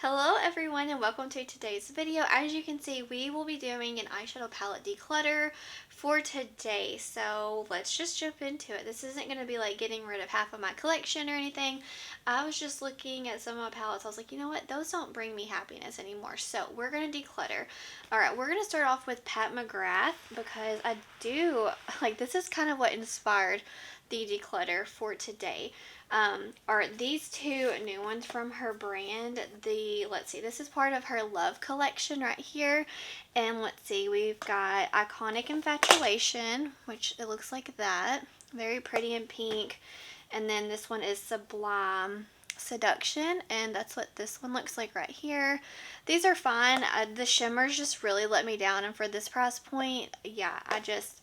Hello everyone and welcome to today's video. As you can see, we will be doing an eyeshadow palette declutter for today. So let's just jump into it. This isn't going to be like getting rid of half of my collection or anything. I was just looking at some of my palettes. I was like, you know what? Those don't bring me happiness anymore. So we're going to declutter. Alright, we're going to start off with Pat McGrath because I do, like, this is kind of what inspired the declutter for today. Are these two new ones from her brand. Let's see, this is part of her Love collection right here. And let's see, we've got Iconic Infatuation, which it looks like that. Very pretty in pink. And then this one is Sublime Seduction, and that's what this one looks like right here. These are fine. The shimmers just really let me down, and for this price point, yeah,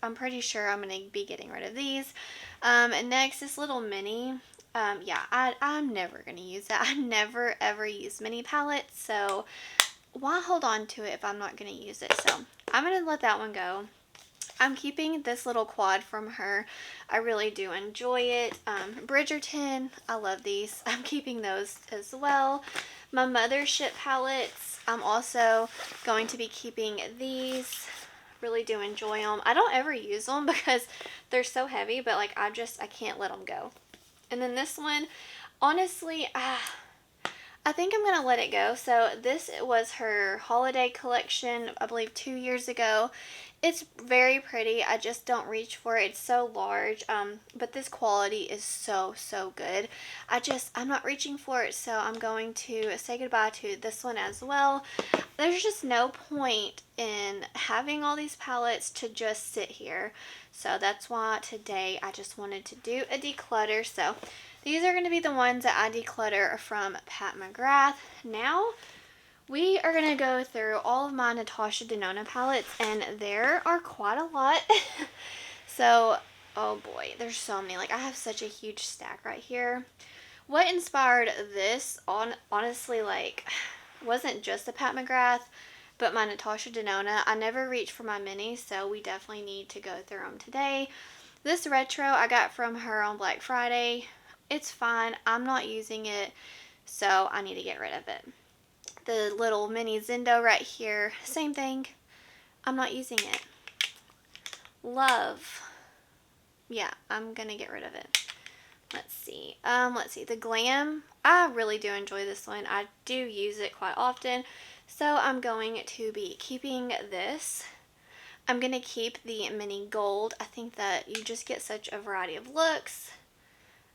I'm pretty sure I'm going to be getting rid of these. And next, this little mini. Yeah, I'm never going to use that. I never ever use mini palettes, so why hold on to it if I'm not going to use it? So I'm going to let that one go. I'm keeping this little quad from her. I really do enjoy it. Bridgerton, I love these. I'm keeping those as well. My Mothership palettes, I'm also going to be keeping these. Really do enjoy them. I don't ever use them because they're so heavy, but like I can't let them go. And then this one, honestly, I think I'm going to let it go. So this was her holiday collection, I believe 2 years ago. It's very pretty. I just don't reach for it. It's so large. But this quality is so good. I'm not reaching for it. So I'm going to say goodbye to this one as well. There's just no point in having all these palettes to just sit here. So that's why today I just wanted to do a declutter. So these are going to be the ones that I declutter from Pat McGrath. Now we are going to go through all of my Natasha Denona palettes, and there are quite a lot. So, oh boy, there's so many. Like, I have such a huge stack right here. What inspired this, honestly, like, wasn't just the Pat McGrath, but my Natasha Denona. I never reached for my minis, so we definitely need to go through them today. This retro I got from her on Black Friday. It's fine. I'm not using it, so I need to get rid of it. The little mini Zendo right here, same thing. I'm not using it. Love. Yeah, I'm gonna get rid of it. Let's see. The Glam. I really do enjoy this one. I do use it quite often, so I'm going to be keeping this. I'm gonna keep the mini Gold. I think that you just get such a variety of looks.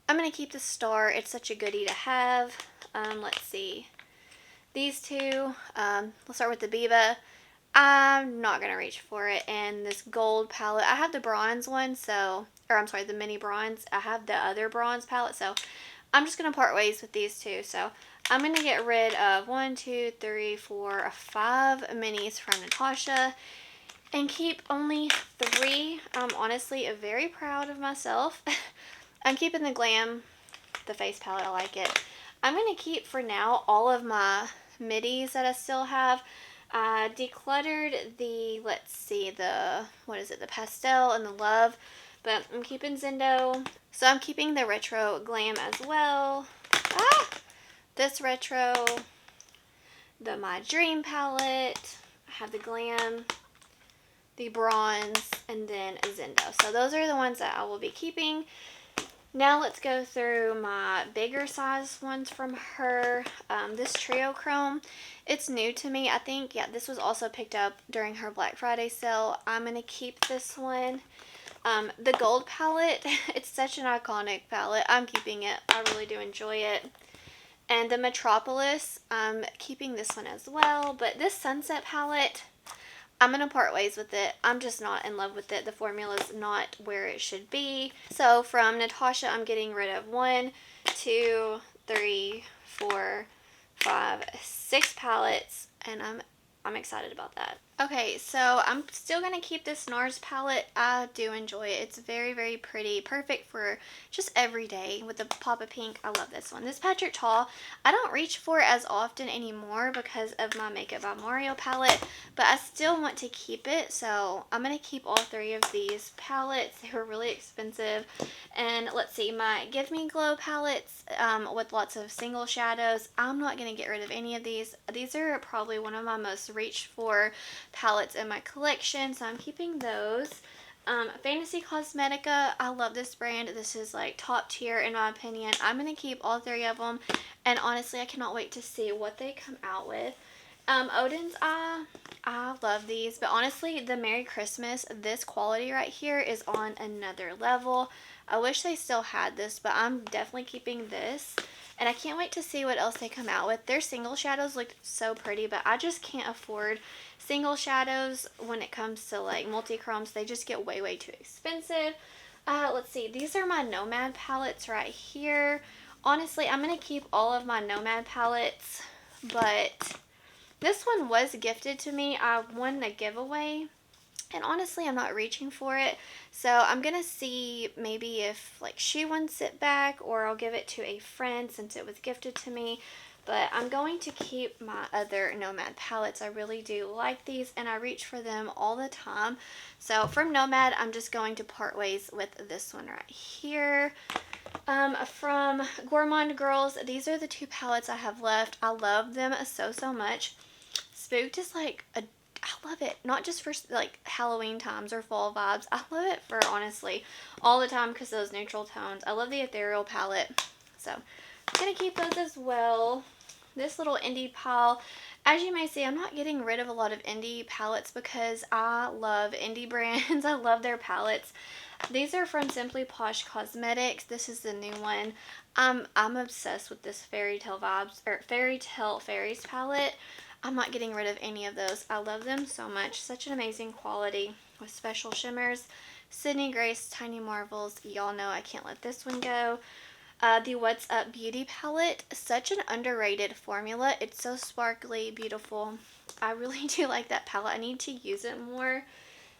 I'm gonna keep the Star. It's such a goodie to have. Let's see. These two, let's start with the Biba. I'm not going to reach for it. And this gold palette, I have the bronze one, the mini bronze. I have the other bronze palette, so I'm just going to part ways with these two. So I'm going to get rid of 5 minis from Natasha and keep only 3. I'm honestly very proud of myself. I'm keeping the Glam, the face palette. I like it. I'm going to keep for now all of my middies that I still have. I decluttered the pastel and the Love, but I'm keeping Zendo. So I'm keeping the retro Glam as well. This retro, my Dream palette. I have the Glam, the bronze, and then Zendo. So those are the ones that I will be keeping. Now let's go through my bigger size ones from her. This Trio Chrome, it's new to me. I think, yeah, this was also picked up during her Black Friday sale. I'm going to keep this one. The Gold palette, it's such an iconic palette. I'm keeping it. I really do enjoy it. And the Metropolis, I'm keeping this one as well. But this Sunset palette, I'm going to part ways with it. I'm just not in love with it. The formula's not where it should be. So from Natasha, I'm getting rid of 1, 2, 3, 4, 5, 6 palettes. And I'm excited about that. Okay, so I'm still going to keep this NARS palette. I do enjoy it. It's very, very pretty. Perfect for just every day with the pop of pink. I love this one. This Patrick Tall, I don't reach for as often anymore because of my Makeup by Mario palette, but I still want to keep it. So I'm going to keep all three of these palettes. They were really expensive. And let's see, my Give Me Glow palettes with lots of single shadows. I'm not going to get rid of any of these. These are probably one of my most reached for palettes in my collection, so I'm keeping those. Fantasy Cosmetica, I love this brand. This is like top tier in my opinion. I'm going to keep all three of them, and honestly I cannot wait to see what they come out with. Odin's Eye, I love these, but honestly the Merry Christmas, this quality right here is on another level. I wish they still had this, but I'm definitely keeping this. And I can't wait to see what else they come out with. Their single shadows look so pretty, but I just can't afford single shadows when it comes to like multi-chromes. They just get way, way too expensive. Let's see. These are my Nomad palettes right here. Honestly, I'm going to keep all of my Nomad palettes, but this one was gifted to me. I won a giveaway. And honestly, I'm not reaching for it. So I'm going to see maybe if like she wants it back, or I'll give it to a friend since it was gifted to me. But I'm going to keep my other Nomad palettes. I really do like these and I reach for them all the time. So from Nomad, I'm just going to part ways with this one right here. From Gourmande Girls, these are the two palettes I have left. I love them so, so much. Spooked is like I love it, not just for like Halloween times or fall vibes. I love it for honestly all the time because those neutral tones. I love the ethereal palette, so I'm gonna keep those as well. This little indie pile, as you may see, I'm not getting rid of a lot of indie palettes because I love indie brands. I love their palettes. These are from Simply Posh Cosmetics. This is the new one. I'm obsessed with this Fairy Tale Vibes or Fairy Tale Fairies palette. I'm not getting rid of any of those. I love them so much. Such an amazing quality with special shimmers. Sydney Grace Tiny Marvels. Y'all know I can't let this one go. The What's Up Beauty palette. Such an underrated formula. It's so sparkly, beautiful. I really do like that palette. I need to use it more.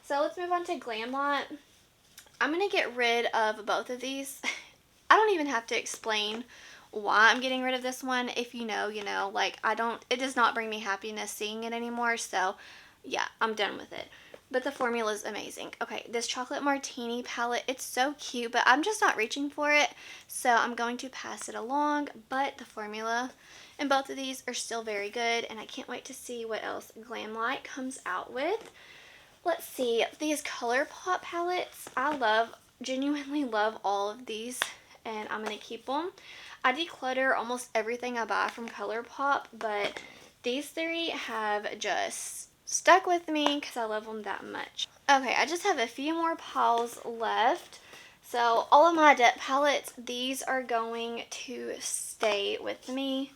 So let's move on to Glamlot. I'm going to get rid of both of these. I don't even have to explain why I'm getting rid of this one. If you know, you know. Like, it does not bring me happiness seeing it anymore. So, yeah, I'm done with it. But the formula is amazing. Okay, this Chocolate Martini palette, it's so cute, but I'm just not reaching for it. So, I'm going to pass it along. But the formula in both of these are still very good. And I can't wait to see what else Glamlight comes out with. Let's see. These ColourPop palettes, I genuinely love all of these. And I'm going to keep them. I declutter almost everything I buy from ColourPop, but these three have just stuck with me because I love them that much. Okay, I just have a few more piles left. So all of my Adept palettes, these are going to stay with me.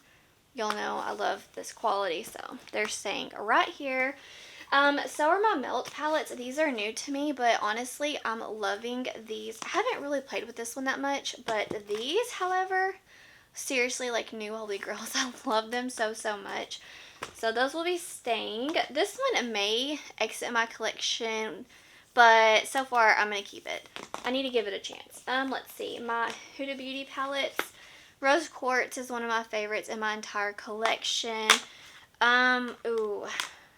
Y'all know I love this quality, so they're staying right here. So are my Melt palettes. These are new to me, but honestly, I'm loving these. I haven't really played with this one that much, but these, however, seriously, like new holy grails. I love them so, so much. So those will be staying. This one may exit my collection, but so far, I'm going to keep it. I need to give it a chance. Let's see. My Huda Beauty palettes. Rose Quartz is one of my favorites in my entire collection. Ooh,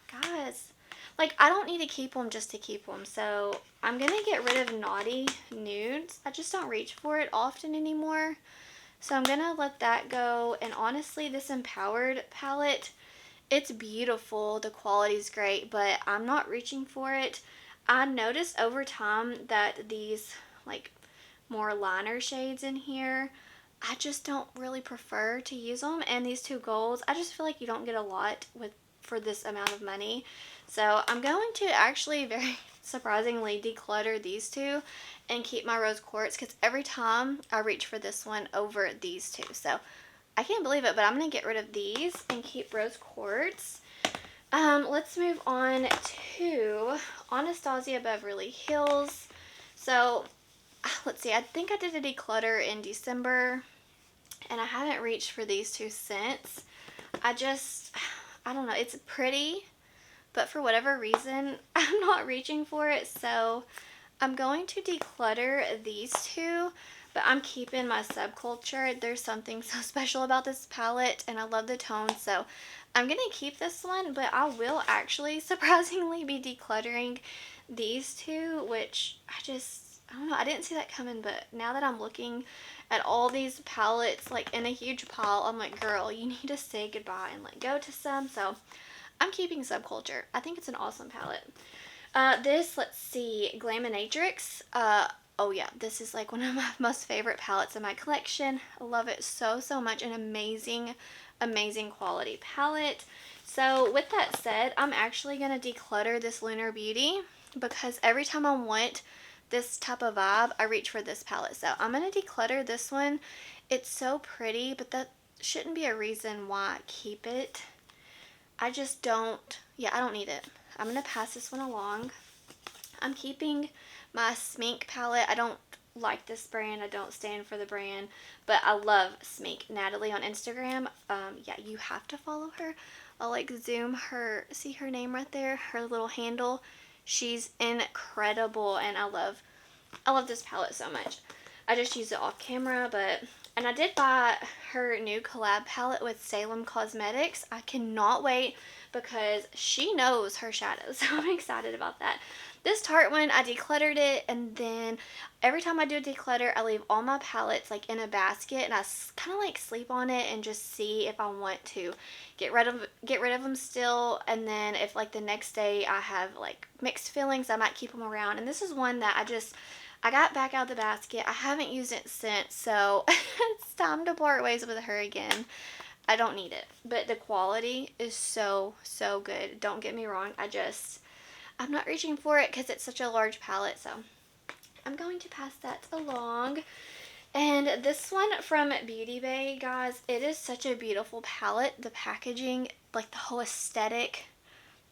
guys. Like, I don't need to keep them just to keep them. So, I'm going to get rid of Naughty Nudes. I just don't reach for it often anymore. So, I'm going to let that go. And honestly, this Empowered palette, it's beautiful. The quality's great, but I'm not reaching for it. I noticed over time that these, like, more liner shades in here, I just don't really prefer to use them. And these two golds, I just feel like you don't get a lot for this amount of money. So I'm going to actually very surprisingly declutter these two and keep my Rose Quartz because every time I reach for this one over these two. So I can't believe it, but I'm going to get rid of these and keep Rose Quartz. Let's move on to Anastasia Beverly Hills. So let's see, I think I did a declutter in December and I haven't reached for these two since. I don't know, it's pretty, but for whatever reason, I'm not reaching for it. So I'm going to declutter these two, but I'm keeping my Subculture. There's something so special about this palette, and I love the tone, so I'm going to keep this one, but I will actually surprisingly be decluttering these two, which I don't know, I didn't see that coming, but now that I'm looking at all these palettes like in a huge pile, I'm like, girl, you need to say goodbye and let go to some. So I'm keeping Subculture. I think it's an awesome palette. This, let's see, Glaminatrix. Oh yeah, this is like one of my most favorite palettes in my collection. I love it so, so much. An amazing, amazing quality palette. So with that said, I'm actually going to declutter this Lunar Beauty because every time I want this type of vibe, I reach for this palette. So I'm going to declutter this one. It's so pretty, but that shouldn't be a reason why I keep it. I just don't, yeah, I don't need it. I'm going to pass this one along. I'm keeping my Smink palette. I don't like this brand. I don't stand for the brand, but I love Smink. Natalie on Instagram. Yeah, you have to follow her. I'll like zoom her, see her name right there, her little handle. She's incredible, and I love this palette so much. I just use it off camera, and I did buy her new collab palette with Salem Cosmetics. I cannot wait because she knows her shadows, so I'm excited about that. This Tarte one, I decluttered it, and then every time I do a declutter, I leave all my palettes like in a basket, and I kind of like sleep on it and just see if I want to get rid of them still. And then if like the next day I have like mixed feelings, I might keep them around. And this is one that I got back out of the basket. I haven't used it since, so it's time to part ways with her again. I don't need it, but the quality is so, so good. Don't get me wrong. I'm not reaching for it because it's such a large palette, so I'm going to pass that along. And this one from Beauty Bay, guys, it is such a beautiful palette. The packaging, like the whole aesthetic,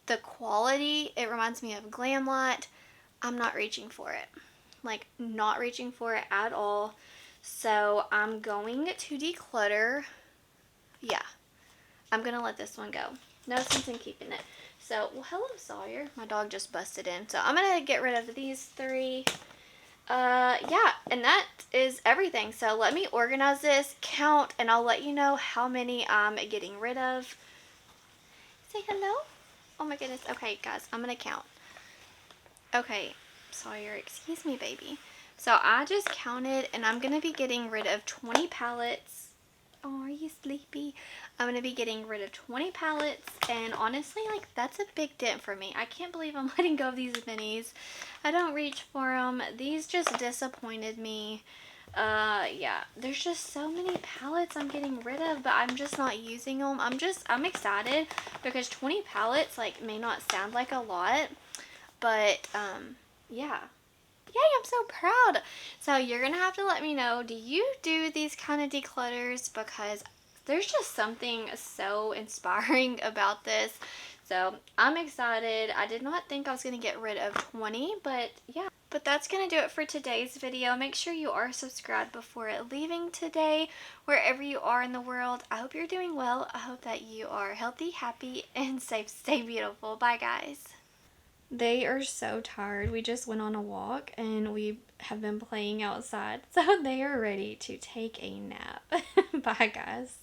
the quality, it reminds me of Glamlight. I'm not reaching for it. Like, not reaching for it at all. So I'm going to declutter. Yeah, I'm going to let this one go. No sense in keeping it. So, well, hello, Sawyer. My dog just busted in. So, I'm going to get rid of these three. Yeah, and that is everything. So, let me organize this, count, and I'll let you know how many I'm getting rid of. Say hello. Oh, my goodness. Okay, guys, I'm going to count. Okay, Sawyer, excuse me, baby. So, I just counted, and I'm going to be getting rid of 20 palettes. Oh, are you sleepy? I'm going to be getting rid of 20 palettes, and honestly, like, that's a big dent for me. I can't believe I'm letting go of these minis. I don't reach for them. These just disappointed me. Yeah, there's just so many palettes I'm getting rid of, but I'm just not using them. I'm excited because 20 palettes, like, may not sound like a lot, but, yeah. Yay, I'm so proud. So you're going to have to let me know, do you do these kind of declutters? Because there's just something so inspiring about this. So I'm excited. I did not think I was going to get rid of 20, but yeah. But that's going to do it for today's video. Make sure you are subscribed before leaving today, wherever you are in the world. I hope you're doing well. I hope that you are healthy, happy, and safe. Stay beautiful. Bye, guys. They are so tired. We just went on a walk and we have been playing outside. So they are ready to take a nap. Bye, guys.